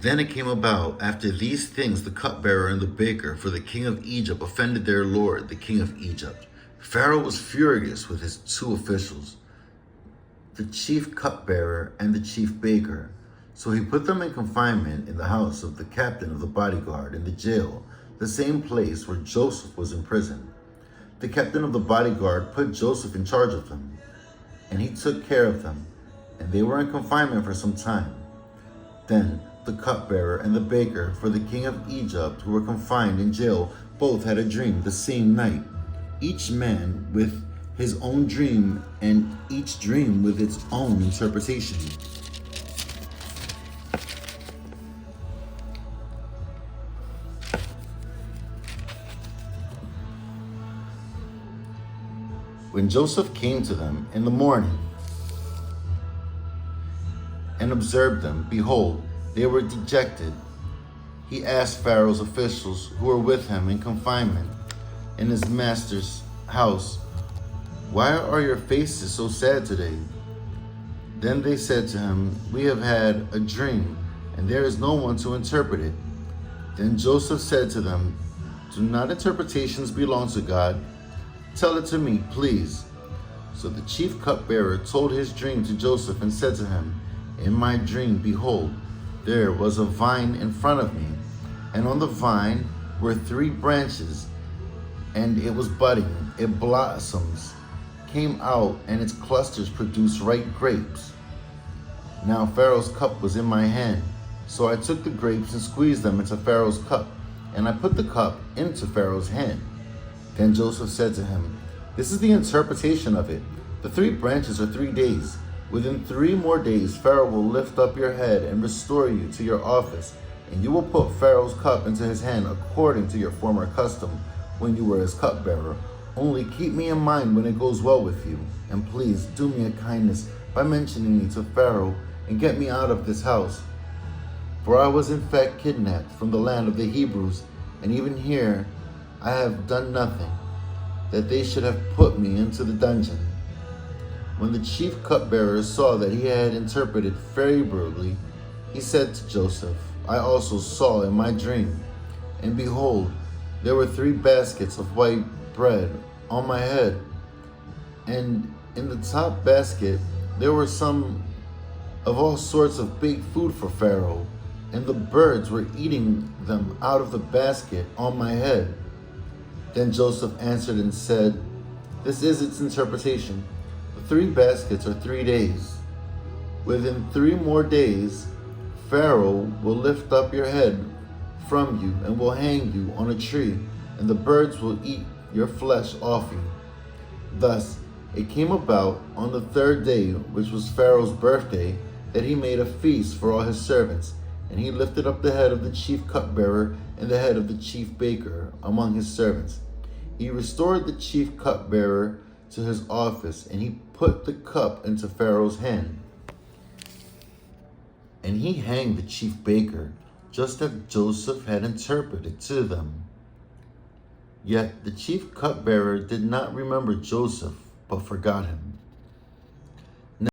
Then it came about after these things, the cupbearer and the baker for the king of Egypt offended their lord, the king of Egypt. Pharaoh was furious with his two officials, the chief cupbearer and the chief baker. So he put them in confinement in the house of the captain of the bodyguard in the jail, the same place where Joseph was imprisoned. The captain of the bodyguard put Joseph in charge of them, and he took care of them, and they were in confinement for some time. Then the cupbearer and the baker for the king of Egypt, who were confined in jail, both had a dream the same night, each man with his own dream, and each dream with its own interpretation. When Joseph came to them in the morning and observed them, behold, they were dejected. He asked Pharaoh's officials who were with him in confinement in his master's house, "Why are your faces so sad today?" Then they said to him, "We have had a dream, and there is no one to interpret it." Then Joseph said to them, "Do not interpretations belong to God? Tell it to me, please." So the chief cupbearer told his dream to Joseph and said to him, "In my dream, behold, there was a vine in front of me, and on the vine were 3 branches, and it was budding. It blossoms came out, and its clusters produced ripe grapes. Now Pharaoh's cup was in my hand, so I took the grapes and squeezed them into Pharaoh's cup, and I put the cup into Pharaoh's hand." Then Joseph said to him, "This is the interpretation of it. The 3 branches are 3 days. Within 3 more days, Pharaoh will lift up your head and restore you to your office, and you will put Pharaoh's cup into his hand according to your former custom when you were his cupbearer. Only keep me in mind when it goes well with you, and please do me a kindness by mentioning me to Pharaoh and get me out of this house. For I was in fact kidnapped from the land of the Hebrews, and even here I have done nothing, that they should have put me into the dungeon." When the chief cupbearer saw that he had interpreted favorably, he said to Joseph, "I also saw in my dream, and behold, there were 3 baskets of white bread on my head, and in the top basket there were some of all sorts of baked food for Pharaoh, and the birds were eating them out of the basket on my head." Then Joseph answered and said, "This is its interpretation. The 3 baskets are 3 days. Within 3 more days, Pharaoh will lift up your head from you and will hang you on a tree, and the birds will eat your flesh off you." Thus it came about on the 3rd day, which was Pharaoh's birthday, that he made a feast for all his servants, and he lifted up the head of the chief cupbearer and the head of the chief baker among his servants. He restored the chief cupbearer to his office, and he put the cup into Pharaoh's hand. And he hanged the chief baker, just as Joseph had interpreted to them. Yet the chief cupbearer did not remember Joseph, but forgot him.